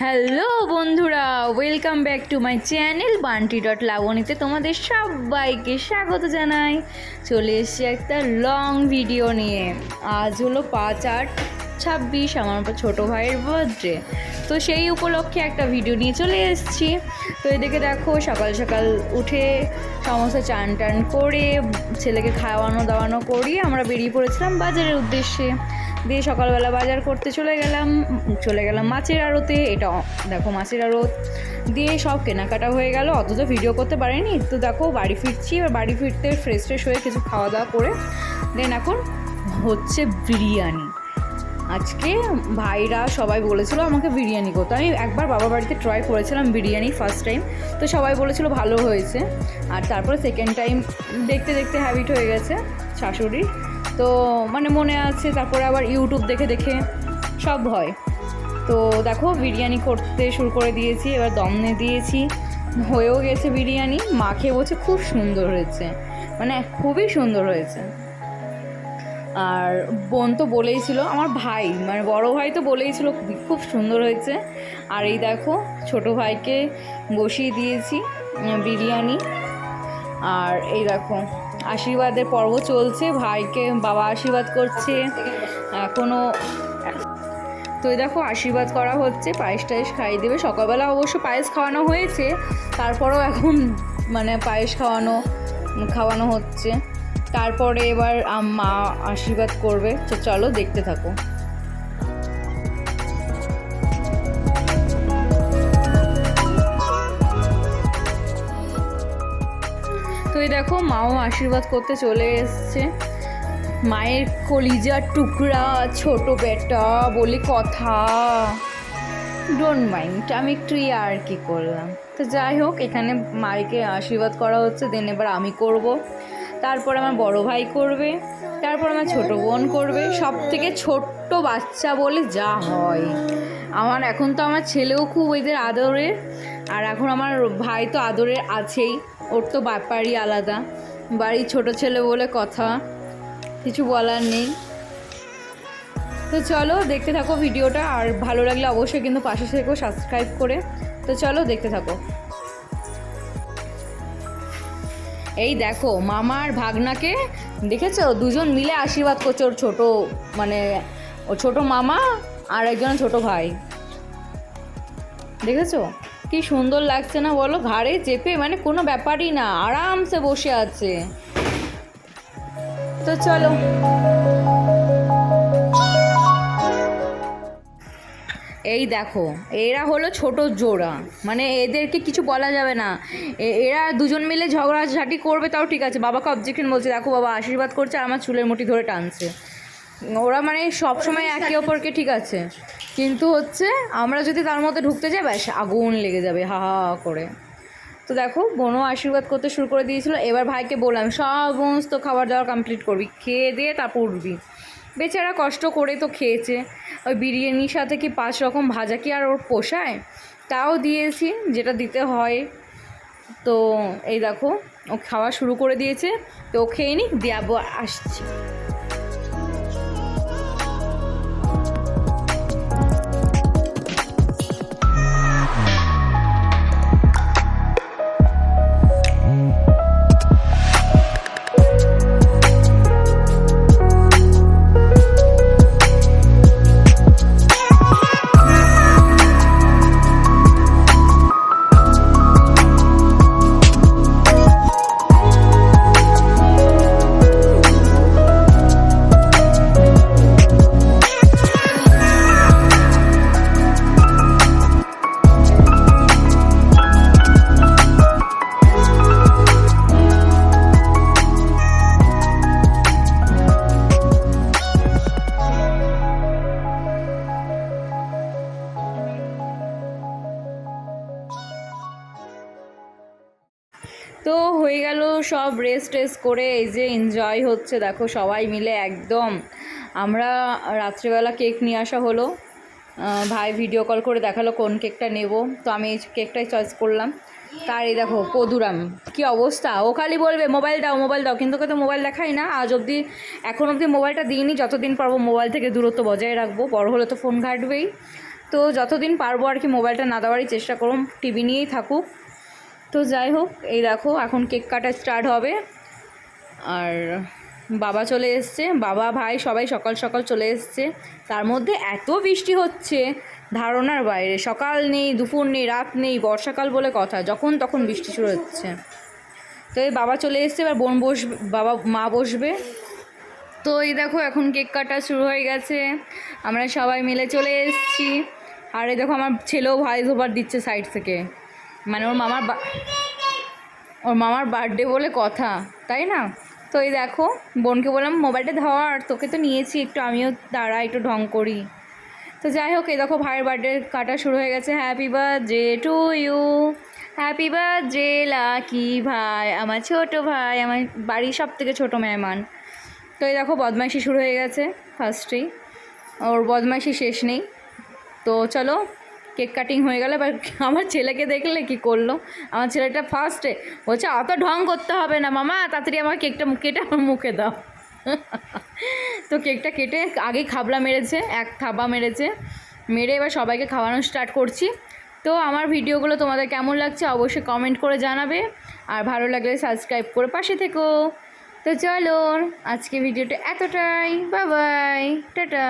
Hello বন্ধুরা, welcome back to my channel বান্টি.লাবণীতে তোমাদের সবাইকে স্বাগত জানাই। চলে এসেছি একটা লং ভিডিও নিয়ে। আজ হলো 5/8/26, আমার ছোটো ভাইয়ের বার্থডে। তো সেই উপলক্ষে একটা ভিডিও নিয়ে চলে এসেছি। তো এদিকে দেখো, সকাল সকাল উঠে সমস্ত চান টান করে ছেলেকে খাওয়ানো দাওয়ানো করিয়ে আমরা বেরিয়ে পড়েছিলাম বাজারের উদ্দেশ্যে। দিয়ে সকালবেলা বাজার করতে চলে গেলাম মাছের আড়তে। এটা দেখো মাছের আড়ত দিয়ে সব কেনাকাটা হয়ে গেল, অথচ ভিডিও করতে পারিনি। তো দেখো বাড়ি ফিরছি, এবার বাড়ি ফিরতে ফ্রেশ হয়ে কিছু খাওয়া দাওয়া করে দেন এখন হচ্ছে বিরিয়ানি। আজকে ভাইরা সবাই বলেছিল আমাকে বিরিয়ানি করতে। আমি একবার বাবার বাড়িতে ট্রাই করেছিলাম বিরিয়ানি ফার্স্ট টাইম, তো সবাই বলেছিল ভালো হয়েছে। আর তারপরে সেকেন্ড টাইম দেখতে দেখতে হ্যাবিট হয়ে গেছে শাশুড়ির, তো মানে মনে আছে। তারপরে আবার ইউটিউব দেখে দেখে সব হয়। তো দেখো বিরিয়ানি করতে শুরু করে দিয়েছি, এবার দম নিয়ে দিয়েছি, হয়েও গেছে বিরিয়ানি। মা খেয়ে বলছে খুব সুন্দর হয়েছে, মানে খুবই সুন্দর হয়েছে। আর বোন তো বলেই ছিল, আমার ভাই মানে বড় ভাই তো বলেই ছিল খুব সুন্দর হয়েছে। আর এই দেখো ছোট ভাইকে বসিয়ে দিয়েছি বিরিয়ানি। আর এই দেখো আশীর্বাদের পর্ব চলছে, ভাইকে বাবা আশীর্বাদ করছে এখনও। তো এই দেখো আশীর্বাদ করা হচ্ছে, পায়েস টায়েস খাইয়ে দেবে। সকালবেলা অবশ্য পায়েস খাওয়ানো হয়েছে, তারপরেও এখন মানে পায়েস খাওয়ানো হচ্ছে। তারপরে এবার মা আশীর্বাদ করবে। তো চলো দেখতে থাকো। তো এই দেখো মাও আশীর্বাদ করতে চলে এসছে। মায়ের কলিজার টুকরা ছোট বেটা বলে কথা, ডোন্ট মাইন্ড, আমি একটু আর কি করলাম। তো যাই হোক, এখানে মাইকে আশীর্বাদ করা হচ্ছে, দেন এবার আমি করব, তারপর আমার বড় ভাই করবে, তারপর আমার ছোট বোন করবে। সব থেকে ছোট্ট বাচ্চা বলে যা হয়। এখন তো আমার ছেলেও খুব এদের আদরের, আর এখন আমার ভাই তো আদরের আছেই, ওর তো ব্যাপারই আলাদা। বাড়ির ছোট ছেলে বলে কথা, কিছু বলার নেই। তো চলো দেখতে থাকো ভিডিওটা, আর ভালো লাগলে অবশ্যই কিন্তু পাশে থেকো সাবস্ক্রাইব করে। তো চলো দেখতে থাকো। এই দেখো মামার ভাগনাকে দেখেছো, দুজন মিলে আশীর্বাদ করছে। ওর ওর ছোট মামা আর একজন ছোট ভাই, দেখেছো কি সুন্দর লাগছে না বলো? ঘাড়ে চেপে, মানে কোনো ব্যাপারই না, আরামসে বসে আছে। তো চলো। এই দেখো এরা হলো ছোট জোড়া, মানে এদেরকে কিছু বলা যাবে না। এরা দুজন মিলে ঝগড়াঝাটি করবে তাও ঠিক আছে, বাবাকে অবজেকশন বলছে, দেখো বাবা আশীর্বাদ করছে আর আমার চুলের মুঠি ধরে টানছে। ওরা মানে সবসময় একে অপরকে ঠিক আছে, কিন্তু হচ্ছে আমরা যদি তার মধ্যে ঢুকতে যাই ব্যাস আগুন লেগে যাবে হা হা করে। তো দেখো বোনও আশীর্বাদ করতে শুরু করে দিয়েছিল। এবার ভাইকে বললাম সমস্ত খাবার দাবার কমপ্লিট করবি, খেয়ে দিয়ে তারপর উঠবি। বেচারা কষ্ট করে তো খেয়েছে। ওই বিরিয়ানির সাথে কি 5 রকম ভাজা কি আর ওর পোষায়? তাও দিয়েছি যেটা দিতে হয়। তো এই দেখো ও খাওয়া শুরু করে দিয়েছে, তো ও খেয়ে নিক, দিয়ে আসছি। তো হয়ে গেল সব রেস্ট করে, এই যে এনজয় হচ্ছে দেখো সবাই মিলে একদম। আমরা রাত্রেবেলা কেক নিয়ে আসা হলো, ভাই ভিডিও কল করে দেখালো কোন কেকটা নেব, তো আমি এই কেকটাই চয়েস করলাম। তার এই দেখো পদুরাম কি অবস্থা, ও খালি বলবে মোবাইল দাও, কিন্তু তো মোবাইল দেখাই না আজ অবধি, এখন অবধি মোবাইলটা দিইনি। যতদিন পারবো মোবাইল থেকে দূরত্ব বজায় রাখবো, বড় হলে তো ফোন ঘাঁটবেই। তো তো যতদিন পারবো আর কি মোবাইলটা না দেওয়ারই চেষ্টা করুন, টিভি নিয়েই থাকুক। তো যাই হোক, এই দেখো এখন কেক কাটা স্টার্ট হবে। আর বাবা চলে এসছে, বাবা ভাই সবাই সকাল সকাল চলে এসছে। তার মধ্যে এত বৃষ্টি হচ্ছে ধারণার বাইরে, সকাল নেই দুপুর নেই রাত নেই, বর্ষাকাল বলে কথা, যখন তখন বৃষ্টি শুরু হচ্ছে। তো এই বাবা চলে এসছে, এবার বোন বসবে, বাবা মা বসবে। তো এই দেখো এখন কেক কাটা শুরু হয়ে গেছে, আমরা সবাই মিলে চলে এসেছি। আর এই দেখো আমার ছেলেও ভয়েস ওভার দিচ্ছে সাইড থেকে, মানে ওর মামার বার্থডে বলে কথা, তাই না? তো এই দেখো বোনকে বললাম মোবাইলটা ধর, তোকে তো নিয়েছি একটু, আমিও দাঁড়া একটু ঢং করি। তো যাই হোক, এই দেখো ভাইয়ের বার্থডে কাটা শুরু হয়ে গেছে। Happy birthday to you, happy birthday Lucky ভাই, আমার ছোট ভাই, আমার বাড়ির সব থেকে ছোটো মেহমান। তো এই দেখো বদমাইশি শুরু হয়ে গেছে ফার্স্টেই, ওর বদমাইশি শেষ নেই। তো চলো কেক কাটিং হয়ে গেল। এবার আমার ছেলেকে দেখলে কি করলো, আমার ছেলেটা ফার্স্টে বলছে অত ঢং করতে হবে না মামা, তাড়াতাড়ি আমার কেকটা কেটে আমার মুখে দাও। তো কেকটা কেটে আগেই খাবলা মেরেছে, এক থাবা মেরেছে, মেরে এবার সবাইকে খাওয়ানো স্টার্ট করছি। তো আমার ভিডিওগুলো তোমাদের কেমন লাগছে অবশ্যই কমেন্ট করে জানাবে, আর ভালো লাগলে সাবস্ক্রাইব করে পাশে থেকো। তো চলো আজকে ভিডিওটা এতটাই, বাই বাই, টাটা।